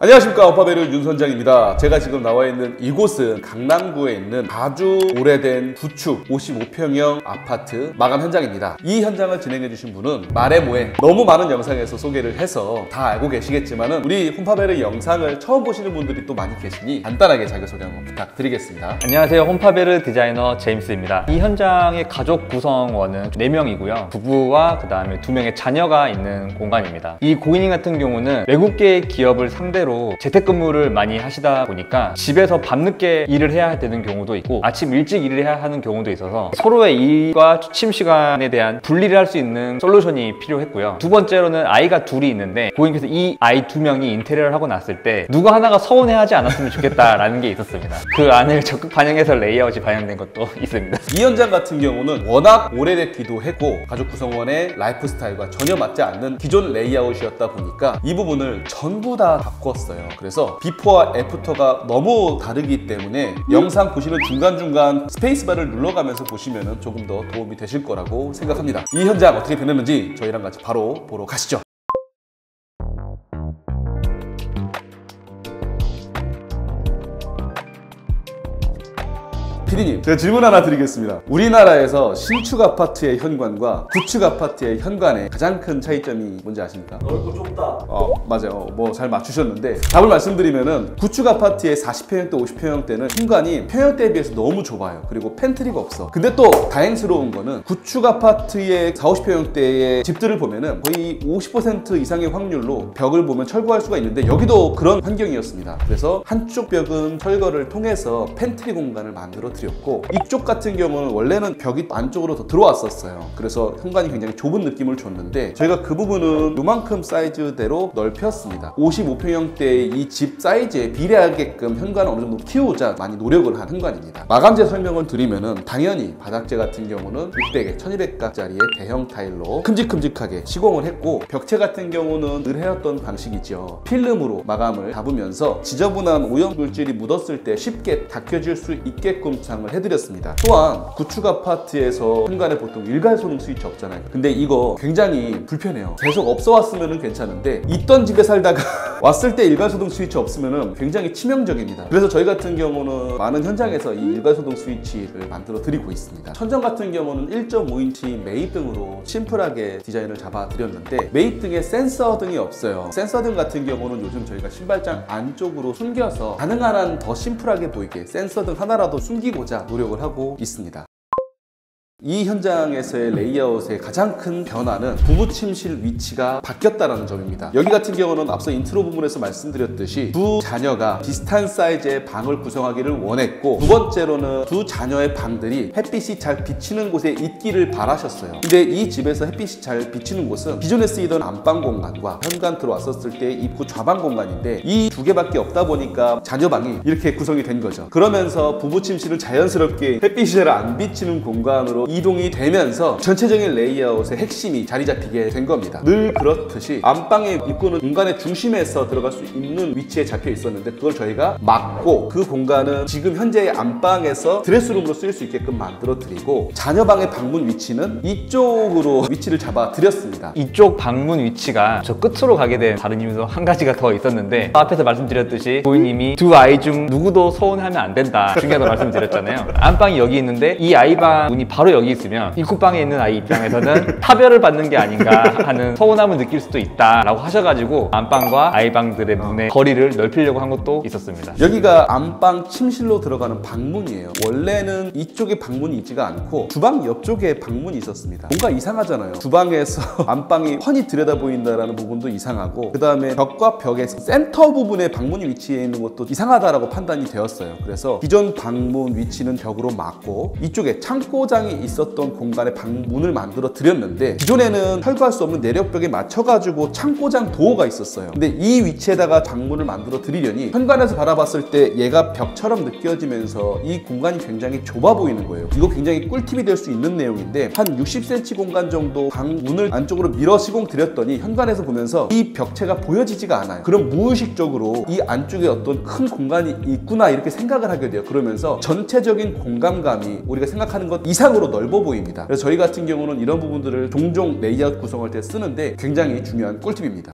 안녕하십니까, 오파베르 윤선장입니다. 제가 지금 나와 있는 이곳은 강남구에 있는 아주 오래된 구축 55평형 아파트 마감 현장입니다. 이 현장을 진행해 주신 분은 마레모에 너무 많은 영상에서 소개를 해서 다 알고 계시겠지만은 우리 홈파베르 영상을 처음 보시는 분들이 또 많이 계시니 간단하게 자기소개 한번 부탁드리겠습니다. 안녕하세요, 홈파베르 디자이너 제임스입니다. 이 현장의 가족 구성원은 4명이고요 부부와 그 다음에 2명의 자녀가 있는 공간입니다. 이 고객님 같은 경우는 외국계 기업을 상대로 재택근무를 많이 하시다 보니까 집에서 밤늦게 일을 해야 되는 경우도 있고 아침 일찍 일을 해야 하는 경우도 있어서 서로의 일과 취침 시간에 대한 분리를 할 수 있는 솔루션이 필요했고요. 두 번째로는 아이가 둘이 있는데 고객님께서 이 아이 2명이 인테리어를 하고 났을 때 누구 하나가 서운해하지 않았으면 좋겠다라는 게 있었습니다. 그 안을 적극 반영해서 레이아웃이 반영된 것도 있습니다. 이 현장 같은 경우는 워낙 오래됐기도 했고 가족 구성원의 라이프 스타일과 전혀 맞지 않는 기존 레이아웃이었다 보니까 이 부분을 전부 다 바꿨어요. 그래서 비포와 애프터가 너무 다르기 때문에 영상 보시는 중간중간 스페이스바를 눌러가면서 보시면 조금 더 도움이 되실 거라고 생각합니다. 이 현장 어떻게 변했는지 저희랑 같이 바로 보러 가시죠. 피디님, 제가 질문 하나 드리겠습니다. 우리나라에서 신축 아파트의 현관과 구축 아파트의 현관의 가장 큰 차이점이 뭔지 아십니까? 넓고 좁다. 맞아요. 뭐 잘 맞추셨는데 답을 말씀드리면은 구축 아파트의 40평형대, 50평형대는 현관이 평형대에 비해서 너무 좁아요. 그리고 팬트리가 없어. 근데 또 다행스러운 거는 구축 아파트의 40, 50평형대의 집들을 보면은 거의 50% 이상의 확률로 벽을 보면 철거할 수가 있는데 여기도 그런 환경이었습니다. 그래서 한쪽 벽은 철거를 통해서 팬트리 공간을 만들어 드렸고 이쪽 같은 경우는 원래는 벽이 안쪽으로 더 들어왔었어요. 그래서 현관이 굉장히 좁은 느낌을 줬는데 저희가 그 부분은 요만큼 사이즈대로 넓혔습니다. 55평형대의 이 집 사이즈에 비례하게끔 현관을 어느 정도 키우자 많이 노력을 한 현관입니다. 마감재 설명을 드리면은 당연히 바닥재 같은 경우는 600에 1200가짜리의 대형 타일로 큼직큼직하게 시공을 했고 벽체 같은 경우는 늘 해왔던 방식이죠. 필름으로 마감을 잡으면서 지저분한 오염물질이 묻었을 때 쉽게 닦여질 수 있게끔 구상을 해드렸습니다. 또한 구축 아파트에서 현관에 보통 일괄소등 스위치 없잖아요. 근데 이거 굉장히 불편해요. 계속 없어 왔으면 괜찮은데 있던 집에 살다가 왔을 때 일괄소등 스위치 없으면 굉장히 치명적입니다. 그래서 저희 같은 경우는 많은 현장에서 이 일괄소등 스위치를 만들어 드리고 있습니다. 천정 같은 경우는 1.5인치 매입등으로 심플하게 디자인을 잡아 드렸는데 매입등에 센서 등이 없어요. 센서 등 같은 경우는 요즘 저희가 신발장 안쪽으로 숨겨서 가능한 한 더 심플하게 보이게 센서 등 하나라도 숨기고자 노력을 하고 있습니다. 이 현장에서의 레이아웃의 가장 큰 변화는 부부 침실 위치가 바뀌었다는 점입니다. 여기 같은 경우는 앞서 인트로 부분에서 말씀드렸듯이 두 자녀가 비슷한 사이즈의 방을 구성하기를 원했고 두 번째로는 두 자녀의 방들이 햇빛이 잘 비치는 곳에 있기를 바라셨어요. 근데 이 집에서 햇빛이 잘 비치는 곳은 기존에 쓰이던 안방 공간과 현관 들어왔었을 때 입구 좌방 공간인데 이 두 개밖에 없다 보니까 자녀 방이 이렇게 구성이 된 거죠. 그러면서 부부 침실은 자연스럽게 햇빛이 잘 안 비치는 공간으로 이동이 되면서 전체적인 레이아웃의 핵심이 자리 잡히게 된 겁니다. 늘 그렇듯이 안방의 입구는 공간의 중심에서 들어갈 수 있는 위치에 잡혀 있었는데 그걸 저희가 막고 그 공간은 지금 현재의 안방에서 드레스룸으로 쓰일 수 있게끔 만들어 드리고 자녀방의 방문 위치는 이쪽으로 위치를 잡아 드렸습니다. 이쪽 방문 위치가 저 끝으로 가게 된 다른 이유도 한 가지가 더 있었는데 앞에서 말씀드렸듯이 고객님이 두 아이 중 누구도 서운하면 안 된다 중요하다고 말씀드렸잖아요. 안방이 여기 있는데 이 아이방 문이 바로 여기 있으면 입구방에 있는 아이 입장에서는 차별을 받는 게 아닌가 하는 서운함을 느낄 수도 있다라고 하셔가지고 안방과 아이방들의 문의 거리를 넓히려고 한 것도 있었습니다. 여기가 안방 침실로 들어가는 방문이에요. 원래는 이쪽에 방문이 있지가 않고 주방 옆쪽에 방문이 있었습니다. 뭔가 이상하잖아요. 주방에서 안방이 훤히 들여다 보인다는 부분도 이상하고 그 다음에 벽과 벽의 센터 부분에 방문이 위치해 있는 것도 이상하다라고 판단이 되었어요. 그래서 기존 방문 위치는 벽으로 막고 이쪽에 창고장이 있었던 공간에 방문을 만들어 드렸는데 기존에는 철거할 수 없는 내력벽에 맞춰가지고 창고장 도어가 있었어요. 근데 이 위치에다가 방문을 만들어 드리려니 현관에서 바라봤을 때 얘가 벽처럼 느껴지면서 이 공간이 굉장히 좁아 보이는 거예요. 이거 굉장히 꿀팁이 될 수 있는 내용인데 한 60cm 공간 정도 방문을 안쪽으로 밀어 시공 드렸더니 현관에서 보면서 이 벽체가 보여지지가 않아요. 그럼 무의식적으로 이 안쪽에 어떤 큰 공간이 있구나 이렇게 생각을 하게 돼요. 그러면서 전체적인 공간감이 우리가 생각하는 것 이상으로 넓어 보입니다. 그래서 저희 같은 경우는 이런 부분들을 종종 레이아웃 구성할 때 쓰는데 굉장히 중요한 꿀팁입니다.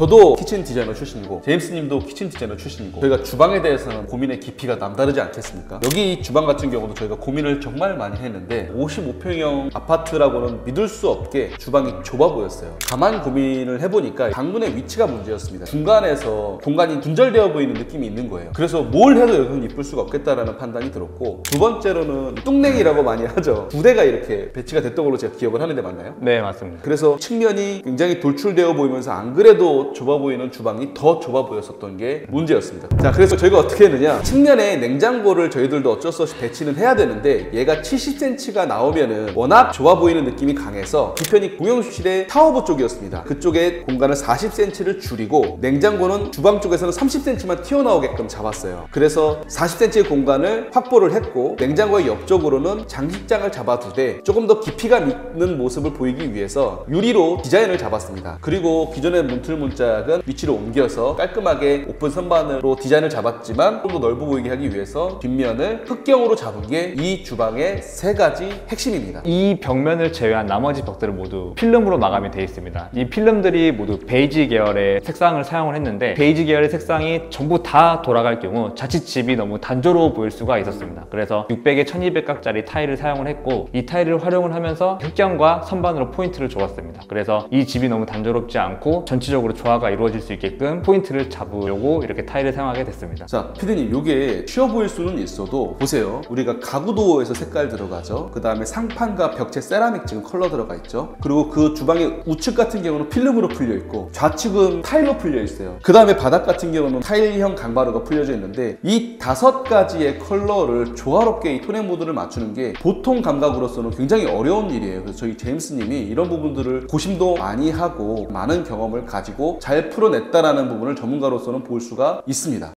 저도 키친 디자이너 출신이고 제임스님도 키친 디자이너 출신이고 저희가 주방에 대해서는 고민의 깊이가 남다르지 않겠습니까? 여기 주방 같은 경우도 저희가 고민을 정말 많이 했는데 55평형 아파트라고는 믿을 수 없게 주방이 좁아 보였어요. 가만 고민을 해보니까 방문의 위치가 문제였습니다. 중간에서 공간이 분절되어 보이는 느낌이 있는 거예요. 그래서 뭘 해도 여기는 이쁠 수가 없겠다라는 판단이 들었고, 두 번째로는 뚱냉이라고 많이 하죠. 두 대가 이렇게 배치가 됐던 걸로 제가 기억을 하는데 맞나요? 네, 맞습니다. 그래서 측면이 굉장히 돌출되어 보이면서 안 그래도 좁아 보이는 주방이 더 좁아 보였었던 게 문제였습니다. 자, 그래서 저희가 어떻게 했느냐, 측면에 냉장고를 저희들도 어쩔 수 없이 배치는 해야 되는데 얘가 70cm가 나오면은 워낙 좁아 보이는 느낌이 강해서 뒤편이 공용실의 타워보 쪽이었습니다. 그쪽에 공간을 40cm를 줄이고 냉장고는 주방 쪽에서는 30cm만 튀어나오게끔 잡았어요. 그래서 40cm의 공간을 확보를 했고, 냉장고의 옆쪽으로는 장식장을 잡아두되 조금 더 깊이가 있는 모습을 보이기 위해서 유리로 디자인을 잡았습니다. 그리고 기존의 문틀문짝은 위치를 옮겨서 깔끔하게 오픈 선반으로 디자인을 잡았지만 좀 더 넓어 보이게 하기 위해서 뒷면을 흑경으로 잡은 게 이 주방의 세 가지 핵심입니다. 이 벽면을 제외한 나머지 벽들은 모두 필름으로 마감이 되어 있습니다. 이 필름들이 모두 베이지 계열의 색상을 사용을 했는데, 베이지 계열의 색상이 전부 다 돌아갈 경우 자칫 집이 너무 단조로워 보일 수가 있었습니다. 그래서 600에 1200각짜리 타일을 사용을 했고, 이 타일을 활용을 하면서 흑경과 선반으로 포인트를 주었습니다. 그래서 이 집이 너무 단조롭지 않고 전체적으로 조화가 이루어질 수 있게끔 포인트를 잡으려고 이렇게 타일을 사용하게 됐습니다. 자, 피디님, 이게 쉬워 보일 수는 있어도 보세요. 우리가 가구도어에서 색깔 들어가죠. 그 다음에 상판과 벽체 세라믹 지금 컬러 들어가 있죠. 그리고 그 주방의 우측 같은 경우는 필름으로 풀려 있고 좌측은 타일로 풀려 있어요. 그 다음에 바닥 같은 경우는 타일형 강바르가 풀려져 있는데, 이 5가지의 컬러를 조화롭게 이 톤앤 모드를 맞추는 게 보통 감각으로서는 굉장히 어려운 일이에요. 그래서 저희 제임스님이 이런 부분들을 고심도 많이 하고 많은 경험을 가지고 잘 풀어냈다라는 부분을 전문가로서는 볼 수가 있습니다.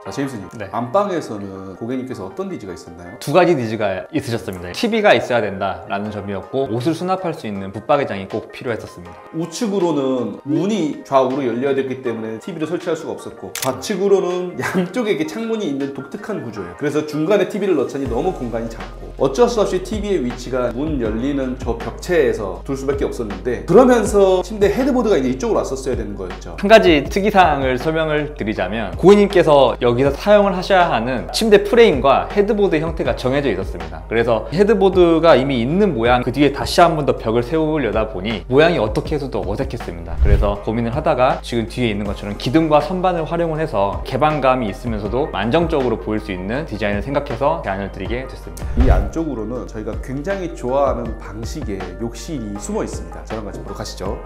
자, 제임스님, 네. 안방에서는 고객님께서 어떤 니즈가 있었나요? 두 가지 니즈가 있으셨습니다. TV가 있어야 된다라는 점이었고, 옷을 수납할 수 있는 붙박이장이 꼭 필요했었습니다. 우측으로는 문이 좌우로 열려야 됐기 때문에 TV를 설치할 수가 없었고, 좌측으로는 양쪽에 이렇게 창문이 있는 독특한 구조예요. 그래서 중간에 TV를 넣자니 너무 공간이 작고, 어쩔 수 없이 TV의 위치가 문 열리는 저 벽체에서 둘 수밖에 없었는데, 그러면서 침대 헤드보드가 이제 이쪽으로 왔었어야 되는 거였죠. 한 가지 특이사항을 설명을 드리자면, 고객님께서 여기서 사용을 하셔야 하는 침대 프레임과 헤드보드 형태가 정해져 있었습니다. 그래서 헤드보드가 이미 있는 모양, 그 뒤에 다시 한 번 더 벽을 세우려다 보니 모양이 어떻게 해서도 어색했습니다. 그래서 고민을 하다가 지금 뒤에 있는 것처럼 기둥과 선반을 활용을 해서 개방감이 있으면서도 안정적으로 보일 수 있는 디자인을 생각해서 제안을 드리게 됐습니다. 이 안쪽으로는 저희가 굉장히 좋아하는 방식의 욕실이 숨어 있습니다. 저랑 같이 보러 가시죠.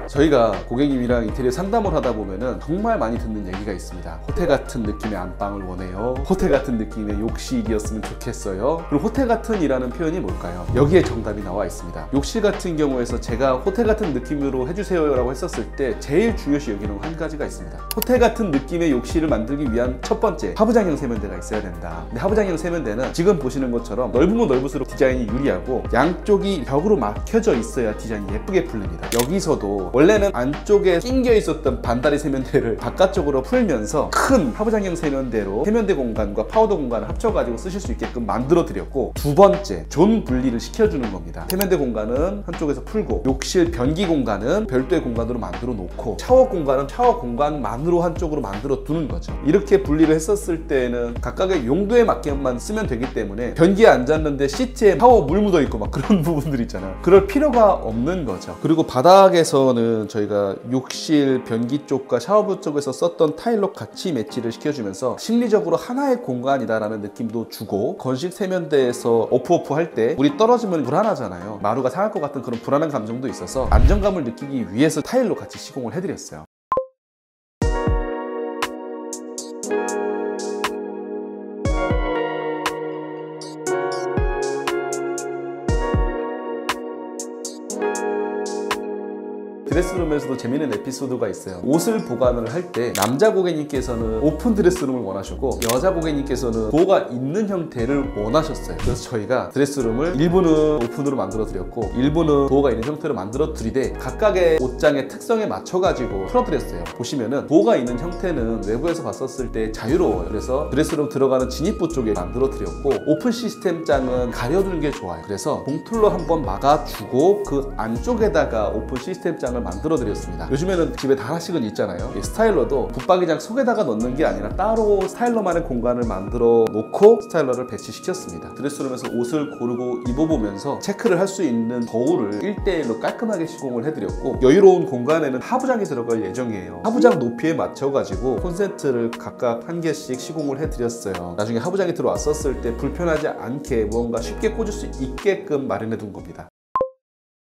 저희가 고객님이랑 인테리어 상담을 하다 보면은 정말 많이 듣는 얘기가 있습니다. 호텔 같은 느낌의 안방을 원해요. 호텔 같은 느낌의 욕실이었으면 좋겠어요. 그리고 호텔 같은 이라는 표현이 뭘까요? 여기에 정답이 나와 있습니다. 욕실 같은 경우에서 제가 호텔 같은 느낌으로 해주세요 라고 했었을 때 제일 중요시 여기는 한 가지가 있습니다. 호텔 같은 느낌의 욕실을 만들기 위한 첫 번째, 하부장형 세면대가 있어야 된다. 근데 하부장형 세면대는 지금 보시는 것처럼 넓으면 넓을수록 디자인이 유리하고 양쪽이 벽으로 막혀져 있어야 디자인이 예쁘게 풀립니다. 여기서도 원래는 안쪽에 낑겨 있었던 반다리 세면대를 바깥쪽으로 풀면서 큰 하부장형 세면대로 세면대 공간과 파우더 공간을 합쳐가지고 쓰실 수 있게끔 만들어 드렸고, 두 번째, 존 분리를 시켜주는 겁니다. 세면대 공간은 한쪽에서 풀고, 욕실 변기 공간은 별도의 공간으로 만들어 놓고, 샤워 공간은 샤워 공간만으로 한쪽으로 만들어 두는 거죠. 이렇게 분리를 했었을 때는 각각의 용도에 맞게만 쓰면 되기 때문에 변기에 앉았는데 시트에 샤워 물 묻어 있고 막 그런 부분들 있잖아요. 그럴 필요가 없는 거죠. 그리고 바닥에서는 저희가 욕실 변기 쪽과 샤워부 쪽에서 썼던 타일로 같이 매치를 시켜주면서 심리적으로 하나의 공간이다라는 느낌도 주고, 건식 세면대에서 오프오프 할 때 물이 떨어지면 불안하잖아요. 마루가 상할 것 같은 그런 불안한 감정도 있어서 안정감을 느끼기 위해서 타일로 같이 시공을 해드렸어요. 드레스룸에서도 재밌는 에피소드가 있어요. 옷을 보관을 할 때 남자 고객님께서는 오픈 드레스룸을 원하셨고 여자 고객님께서는 도어가 있는 형태를 원하셨어요. 그래서 저희가 드레스룸을 일부는 오픈으로 만들어 드렸고 일부는 도어가 있는 형태로 만들어 드리되 각각의 옷장의 특성에 맞춰 가지고 풀어 드렸어요. 보시면은 도어가 있는 형태는 외부에서 봤었을 때 자유로워요. 그래서 드레스룸 들어가는 진입부 쪽에 만들어 드렸고 오픈 시스템 장은 가려두는 게 좋아요. 그래서 봉틀로 한번 막아주고 그 안쪽에다가 오픈 시스템 장을 만들어 드렸습니다. 요즘에는 집에 다 하나씩은 있잖아요. 이 스타일러도 붙박이장 속에다가 넣는 게 아니라 따로 스타일러만의 공간을 만들어 놓고 스타일러를 배치시켰습니다. 드레스룸에서 옷을 고르고 입어보면서 체크를 할 수 있는 거울을 1대1로 깔끔하게 시공을 해드렸고 여유로운 공간에는 하부장이 들어갈 예정이에요. 하부장 높이에 맞춰가지고 콘센트를 각각 한 개씩 시공을 해드렸어요. 나중에 하부장이 들어왔었을 때 불편하지 않게 무언가 쉽게 꽂을 수 있게끔 마련해 둔 겁니다.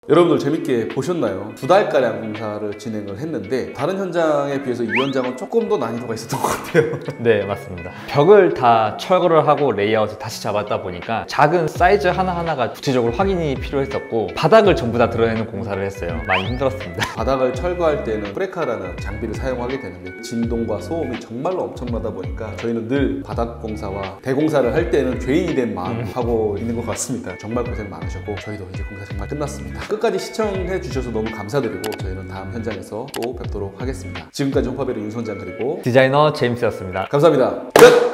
여러분들 재밌게 보셨나요? 2달가량 공사를 진행을 했는데 다른 현장에 비해서 이 현장은 조금 더 난이도가 있었던 것 같아요. 네, 맞습니다. 벽을 다 철거를 하고 레이아웃을 다시 잡았다 보니까 작은 사이즈 하나하나가 구체적으로 확인이 필요했었고 바닥을 전부 다 드러내는 공사를 했어요. 많이 힘들었습니다. 바닥을 철거할 때는 프레카라는 장비를 사용하게 되는데 진동과 소음이 정말로 엄청나다 보니까 저희는 늘 바닥 공사와 대공사를 할 때는 죄인이 된 마음 하고 있는 것 같습니다. 정말 고생 많으셨고 저희도 이제 공사 정말 끝났습니다. 끝까지 시청해 주셔서 너무 감사드리고 저희는 다음 현장에서 또 뵙도록 하겠습니다. 지금까지 호파베르 윤선장 그리고 디자이너 제임스였습니다. 감사합니다. 끝!